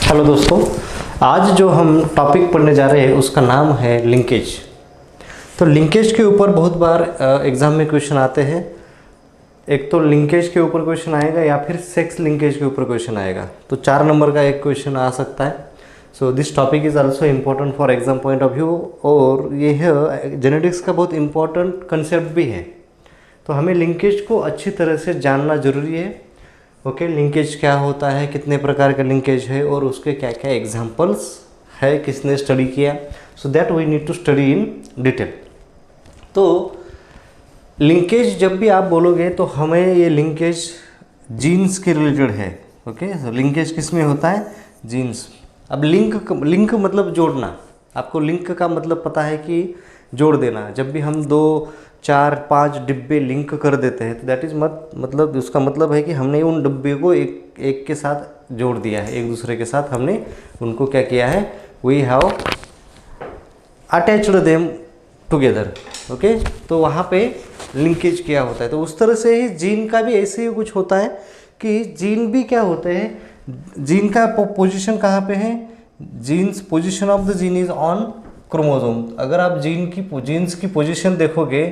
Hello दोस्तों, आज जो हम टॉपिक पढ़ने जा रहे हैं उसका नाम है लिंकेज। तो लिंकेज के ऊपर बहुत बार एग्ज़ाम में क्वेश्चन आते हैं। एक तो लिंकेज के ऊपर क्वेश्चन आएगा या फिर सेक्स लिंकेज के ऊपर क्वेश्चन आएगा। तो 4 नंबर का एक क्वेश्चन आ सकता है। So this topic is also important for exam point of view, और यह जेनेटिक्स का बहुत इम्पोर्टेंट कंसेप्ट भी है। तो हमें लिंकेज को अच्छी तरह से जानना ज़रूरी है। ओके, लिंकेज क्या होता है, कितने प्रकार का लिंकेज है और उसके क्या क्या एग्जांपल्स है, किसने स्टडी किया। So that we need to study in detail. तो लिंकेज जब भी आप बोलोगे तो हमें ये लिंकेज जीन्स के रिलेटेड है। ओके, तो लिंकेज किस में होता है? जीन्स। अब लिंक मतलब जोड़ना। आपको लिंक का मतलब पता है कि जोड़ देना। जब भी हम 2, 4, 5 डिब्बे लिंक कर देते हैं तो दैट इज़ मतलब उसका मतलब है कि हमने उन डिब्बे को एक के साथ जोड़ दिया है, एक दूसरे के साथ हमने उनको क्या किया है, we have attached them together. Okay, तो वहाँ पे लिंकेज किया होता है। तो उस तरह से ही जीन का भी ऐसे ही कुछ होता है कि जीन भी क्या होते हैं, जीन का पोजीशन कहाँ पे है, genes position of the gene is on chromosome. अगर आप जीन्स की पोजीशन देखोगे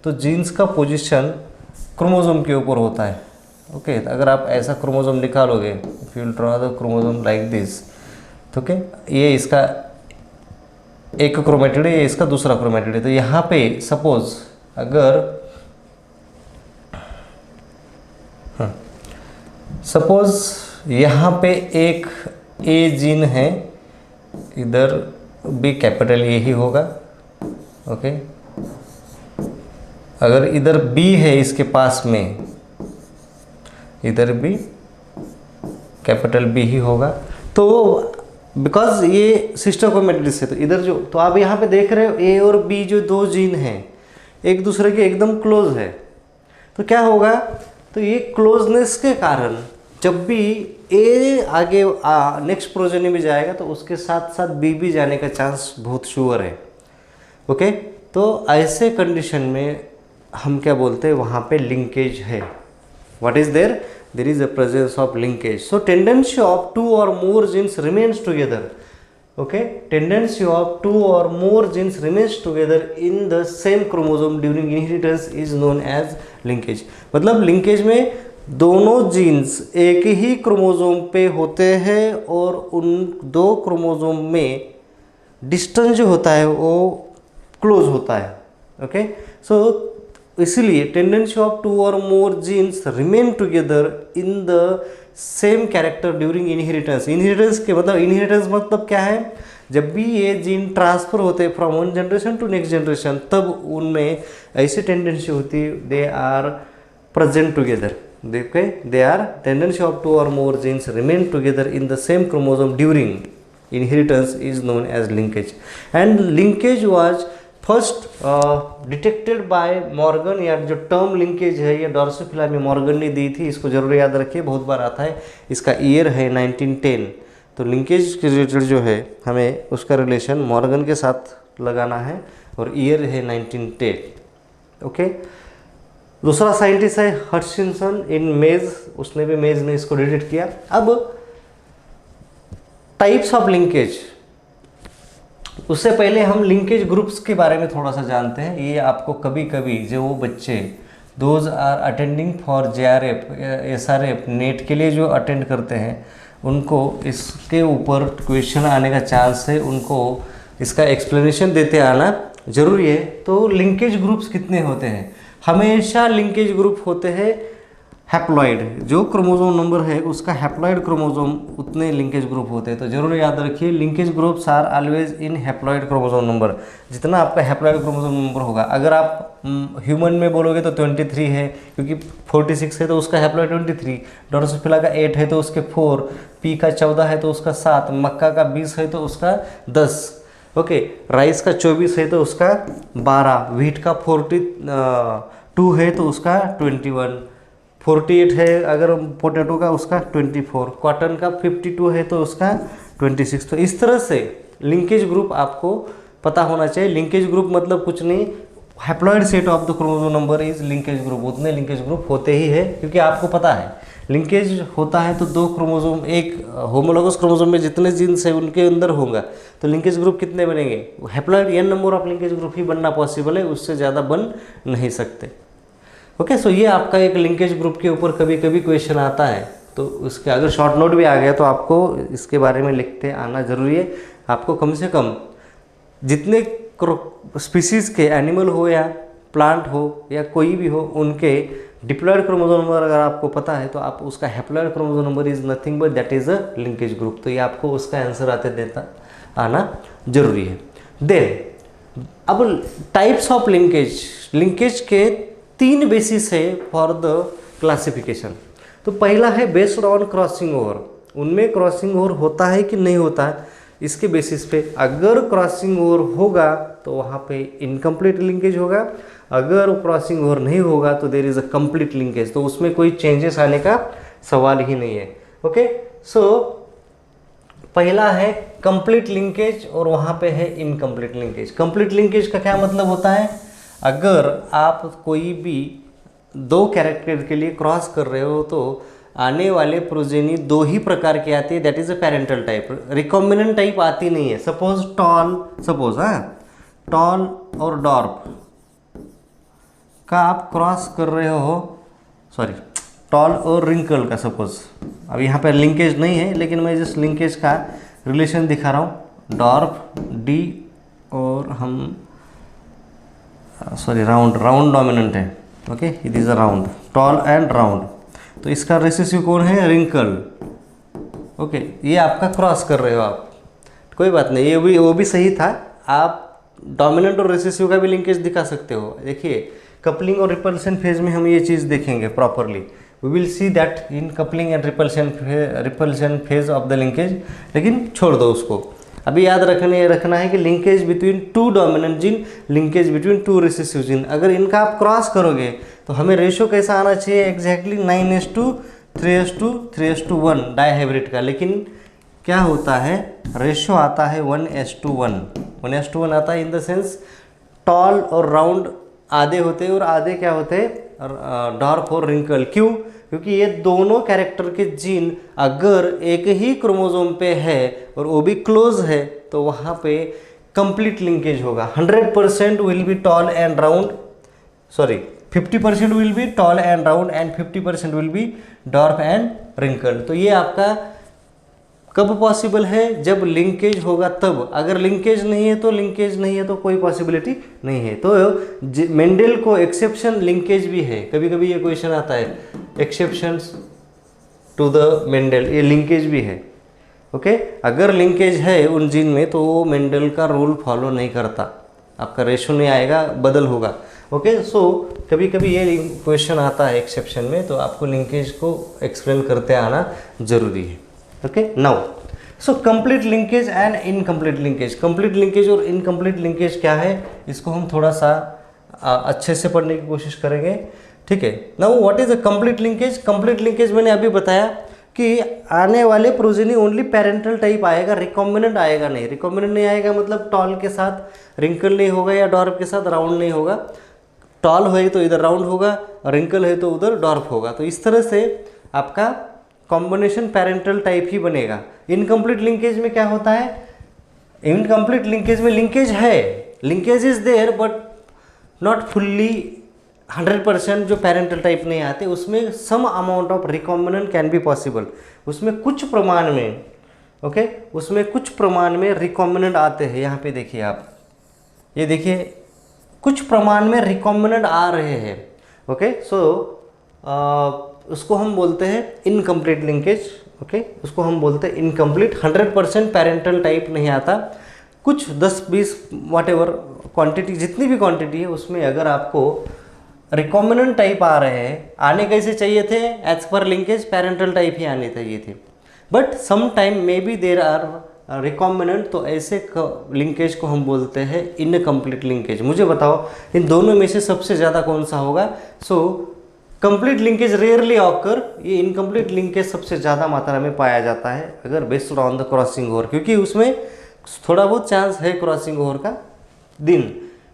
तो जीन्स का पोजीशन क्रोमोसोम के ऊपर होता है। ओके, अगर आप ऐसा क्रोमोसोम निकालोगे, if you draw the chromosome like this, तो ओके, ये इसका एक क्रोमेटिड है, ये इसका दूसरा क्रोमेटिड है। तो यहाँ पे सपोज अगर सपोज यहाँ पे एक ए जीन है, इधर भी कैपिटल ए ही होगा। ओके, अगर इधर बी है इसके पास में, इधर भी कैपिटल बी ही होगा। तो बिकॉज ये सिस्टर क्रोमैटिड्स है, तो इधर जो, तो आप यहाँ पे देख रहे हो ए और बी जो 2 जीन हैं एक दूसरे के एकदम क्लोज है। तो क्या होगा, तो ये क्लोजनेस के कारण जब भी ए आगे नेक्स्ट प्रोजेनी में जाएगा तो उसके साथ साथ बी भी जाने का चांस बहुत श्योर है। ओके, तो ऐसे कंडीशन में हम क्या बोलते हैं, वहाँ पे लिंकेज है। What is there? There is a presence of linkage. So tendency of 2 or more genes remains together. Okay, tendency of 2 or more genes remains together in the same chromosome during inheritance is known as linkage. मतलब linkage में दोनों jeans एक ही chromosome पे होते हैं और उन 2 chromosome में डिस्टेंस जो होता है वो क्लोज होता है। ओके, सो इसीलिए tendency of 2 or more genes remain together in the same character during inheritance. Inheritance मतलब क्या है, जब भी ये जीन ट्रांसफर होते हैं from one generation to next generation, तब उनमें ऐसी टेंडेंसी होती है, दे आर प्रेजेंट टुगेदर। देखिए, they are tendency of 2 or more genes remain together in the same chromosome during inheritance is known as linkage. And linkage was first detected by Morgan. या जो term linkage है ये Drosophila में Morgan ने दी थी, इसको जरूर याद रखिए, बहुत बार आता है। इसका ईयर है 1910। तो लिंकेज के रिलेटेड जो है हमें उसका रिलेशन मॉर्गन के साथ लगाना है और ईयर है 1910। ओके, दूसरा साइंटिस्ट है हटचिंसन इन मेज, उसने भी मेज ने इसको डिटेक्ट किया। अब टाइप्स ऑफ लिंकेज, उससे पहले हम लिंकेज ग्रुप्स के बारे में थोड़ा सा जानते हैं। ये आपको कभी कभी जो वो बच्चे those are attending for JRF, SRF NET के लिए जो अटेंड करते हैं, उनको इसके ऊपर क्वेश्चन आने का चांस है, उनको इसका एक्सप्लेनेशन देते आना जरूरी है। तो लिंकेज ग्रुप्स कितने होते हैं? हमेशा लिंकेज ग्रुप होते हैं हैप्लॉइड, जो क्रोमोसोम नंबर है उसका हैप्लॉइड क्रोमोसोम उतने लिंकेज ग्रुप होते हैं। तो जरूर याद रखिए, linkage groups are always in haploid chromosome number. जितना आपका हैप्लॉइड क्रोमोसोम नंबर होगा, अगर आप ह्यूमन में बोलोगे तो 23 है, क्योंकि 46 है तो उसका हैप्लॉइड 23, ड्रोसोफिला का 8 है तो उसके 4, पी का 14 है तो उसका 7, मक्का का 20 है तो उसका 10, ओके, राइस का 24 है तो उसका 12, व्हीट का 42 है तो उसका 21, 48 है अगर पोटैटो का उसका 24, कॉटन का 52 है तो उसका 26। तो इस तरह से लिंकेज ग्रुप आपको पता होना चाहिए। लिंकेज ग्रुप मतलब कुछ नहीं, haploid set of the chromosome number is linkage group. उतने लिंकेज ग्रुप होते ही है, क्योंकि आपको पता है लिंकेज होता है तो दो क्रोमोसोम, एक होमोलॉगस क्रोमोसोम में जितने जीन्स है उनके अंदर होगा तो लिंकेज ग्रुप कितने बनेंगे, haploid n number of linkage group ही बनना पॉसिबल है, उससे ज़्यादा बन नहीं सकते। ओके, सो ये आपका एक लिंकेज ग्रुप के ऊपर कभी कभी क्वेश्चन आता है, तो उसके अगर शॉर्ट नोट भी आ गया तो आपको इसके बारे में लिखते आना जरूरी है। आपको कम से कम जितने स्पीसीज़ के एनिमल हो या प्लांट हो या कोई भी हो उनके डिप्लॉयड क्रोमोसोम नंबर अगर आपको पता है तो आप उसका haploid chromosome number is nothing but that is a linkage group, तो ये आपको उसका आंसर आते देता आना जरूरी है। देन अब टाइप्स ऑफ लिंकेज, लिंकेज के 3 बेसिस है फॉर द क्लासिफिकेशन। तो पहला है बेस्ड ऑन क्रॉसिंग ओवर, उनमें क्रॉसिंग ओवर होता है कि नहीं होता है इसके बेसिस पे। अगर क्रॉसिंग ओवर होगा तो वहाँ पे इनकम्प्लीट लिंकेज होगा, अगर क्रॉसिंग ओवर नहीं होगा तो there is a complete linkage, तो उसमें कोई चेंजेस आने का सवाल ही नहीं है। ओके, सो पहला है कंप्लीट लिंकेज और वहाँ पे है इनकम्प्लीट लिंकेज। कंप्लीट लिंकेज का क्या मतलब होता है, अगर आप कोई भी 2 कैरेक्टर के लिए क्रॉस कर रहे हो तो आने वाले प्रोजेनी 2 ही प्रकार की आती है, that is a parental type, recombinant type आती नहीं है। सपोज टॉल और डॉर्फ का आप क्रॉस कर रहे हो, सॉरी टॉल और रिंकल का सपोज, अब यहाँ पर लिंकेज नहीं है लेकिन मैं जिस लिंकेज का रिलेशन दिखा रहा हूँ, डॉर्फ डी और हम सॉरी राउंड डोमिनेंट है, okay it is a round, toll and round, तो इसका रेसेसिव कौन है, रिंकल। ओके, ये आपका क्रॉस कर रहे हो आप, कोई बात नहीं, ये वो भी सही था, आप डोमिनेंट और रेसेसिव का भी लिंकेज दिखा सकते हो। देखिए कपलिंग और रिपल्शन फेज में हम ये चीज़ देखेंगे properly, we will see that in coupling and repulsion phase of the linkage, लेकिन छोड़ दो उसको। अभी याद रखना है कि linkage between 2 dominant gene, linkage between 2 recessive gene, अगर इनका आप क्रॉस करोगे तो हमें रेशो कैसा आना चाहिए, एग्जैक्टली 9:3:1 डाइहाइब्रिड का, लेकिन क्या होता है रेशो आता है 1:1, 1:1 आता है इन द सेंस टॉल और राउंड आधे होते हैं और आधे क्या होते हैं डॉर्फ और रिंकल। क्यों, क्योंकि ये दोनों कैरेक्टर के जीन अगर एक ही क्रोमोसोम पे है और वो भी क्लोज है तो वहाँ पे कंप्लीट लिंकेज होगा। 100% will be tall and round, sorry 50% will be tall and round and 50% will be dwarf and wrinkle. तो ये आपका कब पॉसिबल है, जब लिंकेज होगा तब, अगर लिंकेज नहीं है तो कोई पॉसिबिलिटी नहीं है। तो मेंडल को एक्सेप्शन लिंकेज भी है, कभी कभी ये क्वेश्चन आता है एक्सेप्शंस टू द मेंडल, ये लिंकेज भी है। ओके, अगर लिंकेज है उन जीन में तो वो मेंडल का रूल फॉलो नहीं करता, आपका रेशो नहीं आएगा, बदल होगा। ओके, सो कभी कभी ये क्वेश्चन आता है एक्सेप्शन में, तो आपको लिंकेज को एक्सप्लेन करते आना जरूरी है। Okay, now so complete linkage and incomplete linkage. Complete linkage और इनकम्प्लीट लिंकेज क्या है, इसको हम थोड़ा सा अच्छे से पढ़ने की कोशिश करेंगे। ठीक है, now what is a complete linkage. Complete linkage मैंने अभी बताया कि आने वाले प्रोजेनी ओनली पेरेंटल टाइप आएगा, रिकॉम्बिनेंट आएगा नहीं। रिकॉम्बिनेंट नहीं आएगा मतलब टॉल के साथ रिंकल नहीं होगा या डॉर्फ के साथ राउंड नहीं होगा। टॉल है तो इधर राउंड होगा, रिंकल है तो उधर डॉर्फ होगा। तो इस तरह से आपका कॉम्बिनेशन पेरेंटल टाइप ही बनेगा। इनकम्प्लीट लिंकेज में क्या होता है, इनकम्प्लीट लिंकेज में लिंकेज है, linkage is there but not fully 100% जो पेरेंटल टाइप नहीं आते, उसमें some amount of recombinant can be possible. उसमें कुछ प्रमाण में, ओके, उसमें कुछ प्रमाण में रिकॉम्बिनेंट आते हैं। यहाँ पे देखिए आप, ये देखिए कुछ प्रमाण में रिकॉम्बिनेंट आ रहे हैं। ओके, सो उसको हम बोलते हैं इनकम्प्लीट लिंकेज। ओके, उसको हम बोलते हैं इनकम्प्लीट। 100% पेरेंटल टाइप नहीं आता, कुछ 10-20 व्हाटएवर क्वांटिटी, जितनी भी क्वांटिटी है उसमें अगर आपको रिकॉम्बिनेंट टाइप आ रहे हैं, आने कैसे चाहिए थे, as per linkage parental type ही आने चाहिए थे, but some time maybe there are recombinant, तो ऐसे लिंकेज को हम बोलते हैं इनकम्प्लीट लिंकेज। मुझे बताओ इन दोनों में से सबसे ज़्यादा कौन सा होगा। So complete linkage rarely occur, ये इनकम्प्लीट लिंकेज सबसे ज़्यादा मात्रा में पाया जाता है अगर based on the crossing over, क्योंकि उसमें थोड़ा बहुत चांस है क्रॉसिंग ओवर का। दिन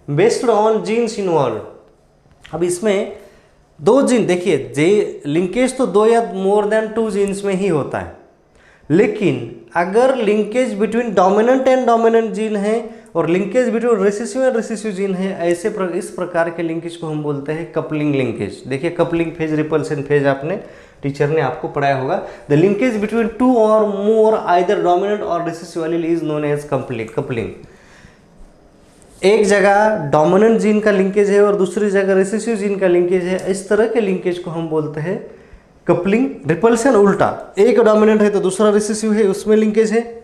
बेस्ड ऑन जीन्स इन्वॉल्व, अब इसमें दो जीन, देखिए जे लिंकेज तो दो या मोर देन टू जीन्स में ही होता है, लेकिन अगर linkage between dominant and dominant gene है और linkage between recessive and recessive gene है, ऐसे इस प्रकार के लिंकेज को हम बोलते हैं कपलिंग लिंकेज। देखिए कपलिंग फेज, रिपल्सन फेज आपने टीचर ने आपको पढ़ाया होगा। The linkage between two or more either dominant or recessive allele is known as coupling. एक जगह डोमिनेंट जीन का लिंकेज है और दूसरी जगह रिसेसिव जीन का लिंकेज है, इस तरह के लिंकेज को हम बोलते हैं कपलिंग। रिपल्सन उल्टा, एक डोमिनेंट है तो दूसरा रिसेसिव है, उसमें लिंकेज है,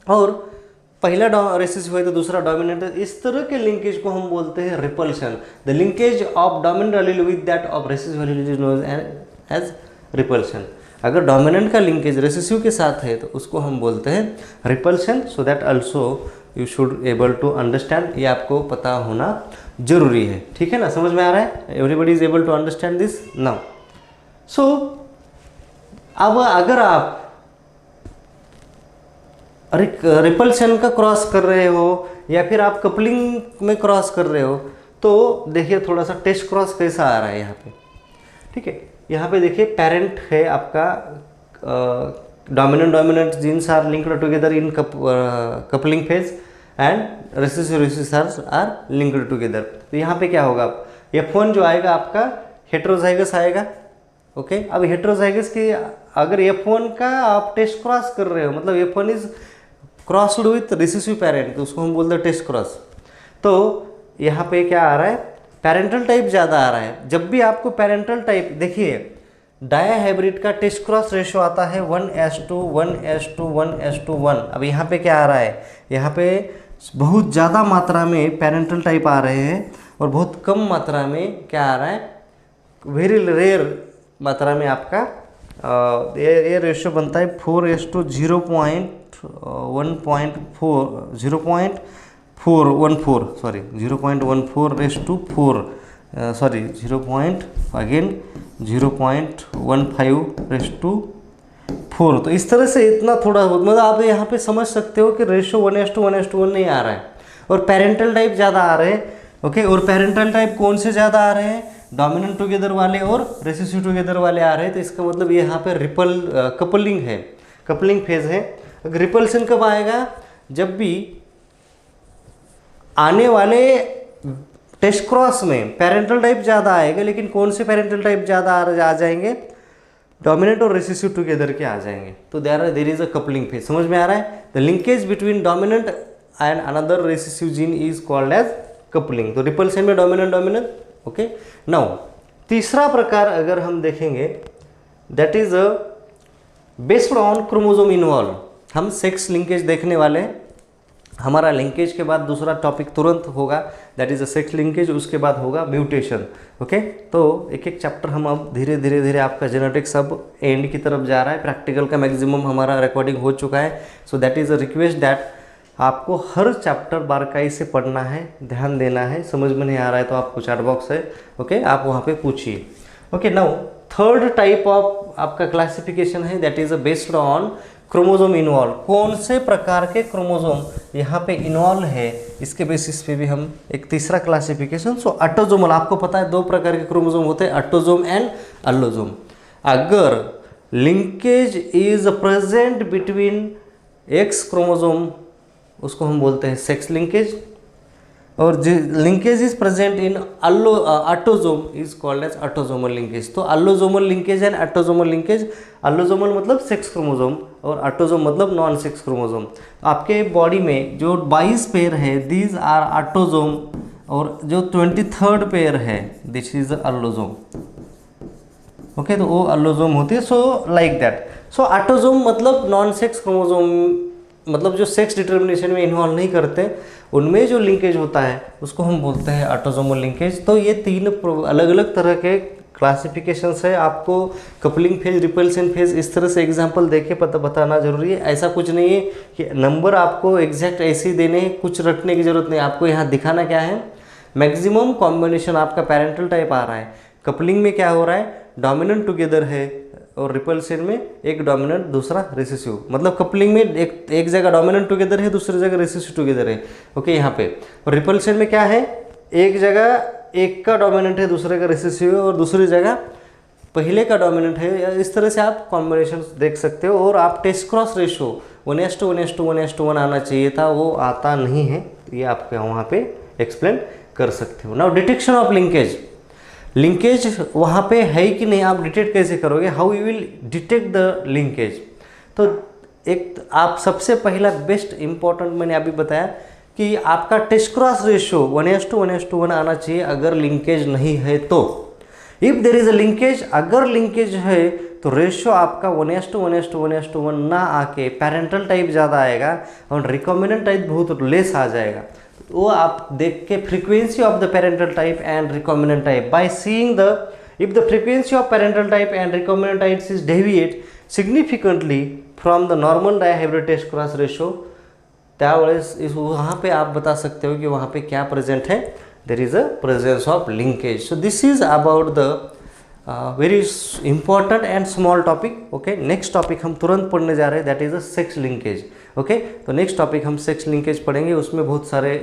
और पहला रिसेसिव है तो दूसरा डोमिनेंट है, इस तरह के लिंकेज को हम बोलते हैं repulsion. The linkage of dominant allele with that of recessive allele is known as repulsion. अगर डोमिनेंट का लिंकेज रिसेसिव के साथ है तो उसको हम बोलते हैं repulsion. So that also you should able to understand, ये आपको पता होना जरूरी है, ठीक है ना, समझ में आ रहा है? Everybody is able to understand this now. So अब अगर आप रिपल्शन का क्रॉस कर रहे हो या फिर आप कपलिंग में क्रॉस कर रहे हो, तो देखिए थोड़ा सा टेस्ट क्रॉस कैसा आ रहा है यहाँ पे, ठीक है। यहाँ पे देखिए पेरेंट है आपका, dominant genes are linked together in coupling phase and recessive are linked together. तो यहाँ पे क्या होगा, F1 जो आएगा आपका हेटेरोजाइगस आएगा, ओके। अब हेटेरोजाइगस की अगर F1 का आप टेस्ट क्रॉस कर रहे हो, मतलब F1 is crossed with recessive parent, तो उसको हम बोलते हैं टेस्ट क्रॉस। तो यहाँ पे क्या आ रहा है, पेरेंटल टाइप ज़्यादा आ रहा है। जब भी आपको पेरेंटल टाइप, देखिए डायहाइब्रिड का टेस्ट क्रॉस रेशो आता है 1:1, 1:1, 1:1। अब यहाँ पे क्या आ रहा है, यहाँ पे बहुत ज़्यादा मात्रा में पेरेंटल टाइप आ रहे हैं और बहुत कम मात्रा में क्या आ रहा है, वेरी रेयर मात्रा में आपका ये रेशो बनता है 0.14 सॉरी 0.14:4 सॉरी 0.15:4। तो इस तरह से इतना थोड़ा बहुत, मतलब आप यहाँ पे समझ सकते हो कि रेशो 1:1 नहीं आ रहा है और पेरेंटल टाइप ज़्यादा आ रहे हैं, ओके। और पेरेंटल टाइप कौन से ज़्यादा आ रहे हैं, डोमिनेंट टुगेदर वाले और रिसेसिव टुगेदर वाले आ रहे हैं। तो इसका मतलब ये यहाँ पे कपलिंग है, कपलिंग फेज है। रिपल्सन कब आएगा, जब भी आने वाले टेस्ट क्रॉस में पेरेंटल टाइप ज़्यादा आएगा, लेकिन कौन से पेरेंटल टाइप ज़्यादा आ जाएंगे, डोमिनेंट और रिसेसिव टुगेदर के आ जाएंगे। तो there is a coupling phase, समझ में आ रहा है? The linkage between dominant and another recessive gene is called as coupling. तो रिपल्सन में डोमिनेंट, ओके। नाउ तीसरा प्रकार अगर हम देखेंगे, that is based on chromosome involve. हम सेक्स लिंकेज देखने वाले हैं, हमारा लिंकेज के बाद दूसरा टॉपिक तुरंत होगा, that is a sex linkage, उसके बाद होगा म्यूटेशन, ओके। तो एक एक चैप्टर हम अब धीरे धीरे आपका जेनेटिक्स अब एंड की तरफ जा रहा है, प्रैक्टिकल का मैक्सिमम हमारा रिकॉर्डिंग हो चुका है। So that is a request that आपको हर चैप्टर बारकाई से पढ़ना है, ध्यान देना है। समझ में नहीं आ रहा है तो आपको चैट बॉक्स है, ओके, आप वहाँ पे पूछिए, okay. Now third type of आपका क्लासिफिकेशन है, that is based on chromosome involve. कौन से प्रकार के क्रोमोसोम यहाँ पे इन्वॉल्व है, इसके बेसिस पे भी हम एक तीसरा क्लासिफिकेशन। सो ऑटोसोमल, आपको पता है दो प्रकार के क्रोमोसोम होते हैं, ऑटोसोम एंड अल्लोसोम। अगर linkage is present between X chromosome, उसको हम बोलते हैं सेक्स लिंकेज, और linkage is present in autosome is called as autosomal linkage. तो allosomal linkage and autosomal linkage, allosomal मतलब सेक्स क्रोमोसोम और ऑटोसोम मतलब नॉन सेक्स क्रोमोसोम। आपके बॉडी में जो 22 पेयर है, दीज आर ऑटोसोम, और जो 23rd पेयर है, दिस इज अल्लोसोम, ओके। तो वो अल्लोसोम होती है। So like that. So autosome मतलब नॉन सेक्स क्रोमोसोम, मतलब जो सेक्स डिटर्मिनेशन में इन्वॉल्व नहीं करते, उनमें जो लिंकेज होता है उसको हम बोलते हैं ऑटोसोमल लिंकेज। तो ये तीन अलग अलग तरह के क्लासिफिकेशंस है। आपको कपलिंग फेज, रिपल्सन फेज इस तरह से एग्जांपल देके बताना जरूरी है। ऐसा कुछ नहीं है कि नंबर आपको एग्जैक्ट ऐसे ही देने, कुछ रखने की जरूरत नहीं। आपको यहाँ दिखाना क्या है, मैक्सिमम कॉम्बिनेशन आपका पेरेंटल टाइप आ रहा है। कपलिंग में क्या हो रहा है, डोमिनेंट टुगेदर है, और रिपल्सन में एक डोमिनेंट दूसरा रिसेसिव। मतलब कपलिंग में एक जगह डोमिनेंट टुगेदर है, दूसरी जगह रिसेसिव टुगेदर है, ओके यहाँ पे। और रिपल्सन में क्या है, एक जगह एक का डोमिनेंट है दूसरे का रिसेसिव है और दूसरी जगह पहले का डोमिनेंट है, इस तरह से आप कॉम्बिनेशन देख सकते हो। और आप टेस्ट क्रॉस रेशो 1:1:1:1:1 आना चाहिए था, वो आता नहीं है, ये आप वहाँ पे एक्सप्लेन कर सकते हो। Now detection of linkage, linkage वहाँ पे है कि नहीं, आप डिटेक्ट कैसे करोगे, how you will detect the linkage. तो एक आप सबसे पहला बेस्ट इंपॉर्टेंट मैंने अभी बताया कि आपका टेस्ट क्रॉस रेशो 1:1:1 आना चाहिए अगर लिंकेज नहीं है तो। If there is a linkage, अगर लिंकेज है तो रेशियो आपका 1:1:1:1 ना आके पेरेंटल टाइप ज़्यादा आएगा और रिकॉम्बिनेंट टाइप बहुत लेस आ जाएगा। वो आप देख के frequency of the parental type and recombinant type by seeing the, if the frequency of parental type and recombinant types is deviate significantly from the normal dihybrid test cross ratio, त्यावेळेस इस वहाँ पे आप बता सकते हो कि वहाँ पे क्या प्रेजेंट है, there is a presence of linkage. So this is about the very important and small topic. Okay, next topic हम तुरंत पढ़ने जा रहे हैं, that is a sex linkage. Okay, तो next topic हम sex linkage पढ़ेंगे, उसमें बहुत सारे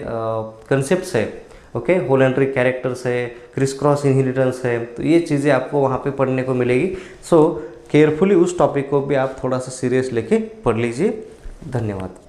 concepts है। ओके, होल एंट्री कैरेक्टर्स है, क्रिस क्रॉस इनहेरिटेंस है, तो ये चीज़ें आपको वहाँ पे पढ़ने को मिलेगी। सो केयरफुली उस टॉपिक को भी आप थोड़ा सा सीरियस लेके पढ़ लीजिए। धन्यवाद।